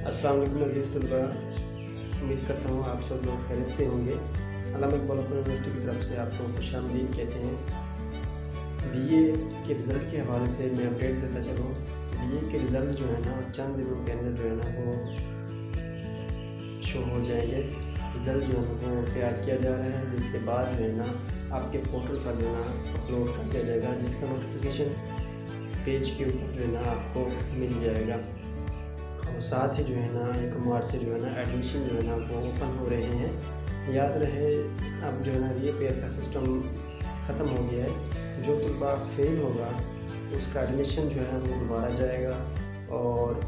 अस्सलाम वालेकुम अज़ीज़ तलबा, उम्मीद करता हूँ आप सब लोग खैरियत से होंगे। अल्लामा इकबाल ओपन यूनिवर्सिटी की तरफ से आपको खुशामदीद कहते हैं। बीए के रिज़ल्ट के हवाले से मैं अपडेट देता चलूँ। बीए के रिज़ल्ट जो है ना चंद दिनों के अंदर जो है ना वो शो हो जाएंगे। रिज़ल्ट जो है ना वो तैयार किया जा रहा है, जिसके बाद जो है ना आपके पोर्टल पर जो है ना अपलोड कर दिया जाएगा, जिसका नोटिफिकेशन पेज के ऊपर जो है ना आपको मिल जाएगा। और साथ ही जो है ना 1 मार्च से जो है ना एडमिशन जो है ना वो ओपन हो रहे हैं। याद रहे अब जो है ना रीपेयर का सिस्टम ख़त्म हो गया है। जो तलबा फेल होगा उसका एडमिशन जो है ना वो दोबारा जाएगा और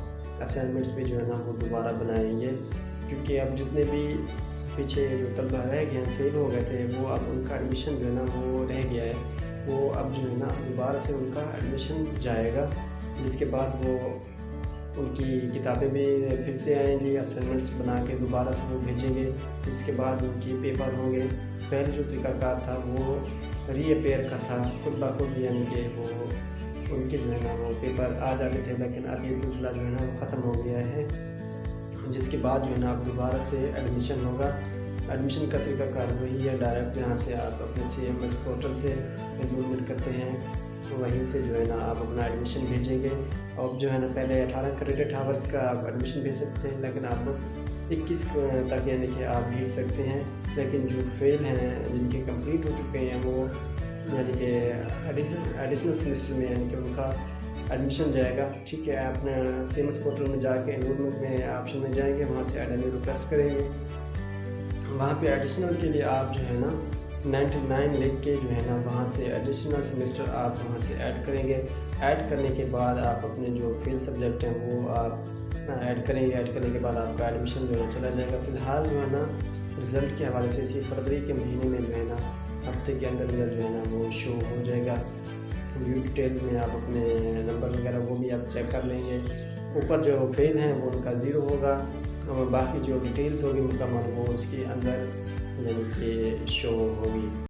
असाइनमेंट्स भी जो है ना वो दोबारा बनाएंगे, क्योंकि अब जितने भी पीछे जो तलबा रह गए हैं, फेल हो गए थे, वो अब उनका एडमिशन जो है ना वो रह गया है। वो अब जो है ना दोबारा से उनका एडमिशन जाएगा, जिसके बाद वो उनकी किताबें भी फिर से आएंगी, असाइनमेंट्स बना के दोबारा से वो भेजेंगे। उसके बाद उनकी पेपर होंगे। पहले जो तरीक़ाकार था वो रीअपेयर का था, खुद ब खुद, यानी कि वो उनके जो है ना वो पेपर आ जाते थे, लेकिन अब ये सिलसिला जो है ना वो ख़त्म हो गया है, जिसके बाद जो है ना अब दोबारा से एडमिशन होगा। एडमिशन का तरीक़ाकार वही है, डायरेक्ट जहाँ से आप अपने CMS पोर्टल से एनरोलमेंट करते हैं वहीं से जो है ना आप अपना एडमिशन भेजेंगे। और जो है ना पहले 18 क्रेडिट आवर्स का आप एडमिशन भेज सकते हैं, लेकिन आप 21 तक यानी कि आप भेज सकते हैं। लेकिन जो फेल हैं, जिनके कंप्लीट हो चुके हैं, वो यानी कि एडिशनल सेमेस्टर में यानी कि उनका एडमिशन जाएगा। ठीक है, आप अपने CMS पोर्टल में जाके एनरोलमेंट में ऑप्शन में जाएंगे, वहाँ से एडमिशन रिक्वेस्ट करेंगे। वहाँ पे एडिशनल के लिए आप जो है ना 99 लिख के जो है ना वहाँ से एडिशनल सेमेस्टर आप वहाँ से ऐड करेंगे। ऐड करने के बाद आप अपने जो फेल सब्जेक्ट हैं वो आप ऐड करेंगे। ऐड करने के बाद आपका एडमिशन जो है चला जाएगा। फ़िलहाल जो है ना रिज़ल्ट के हवाले से इसी फरवरी के महीने में जो है ना हफ्ते के अंदर जो है ना वो शो हो जाएगा। व्यू डिटेल्स में आप अपने नंबर वगैरह वो भी आप चेक कर लेंगे। ऊपर जो फेल हैं वो उनका 0 होगा और बाकी जो डिटेल्स होगी मुकम्मल वो उसके अंदर यानी कि शो होगी।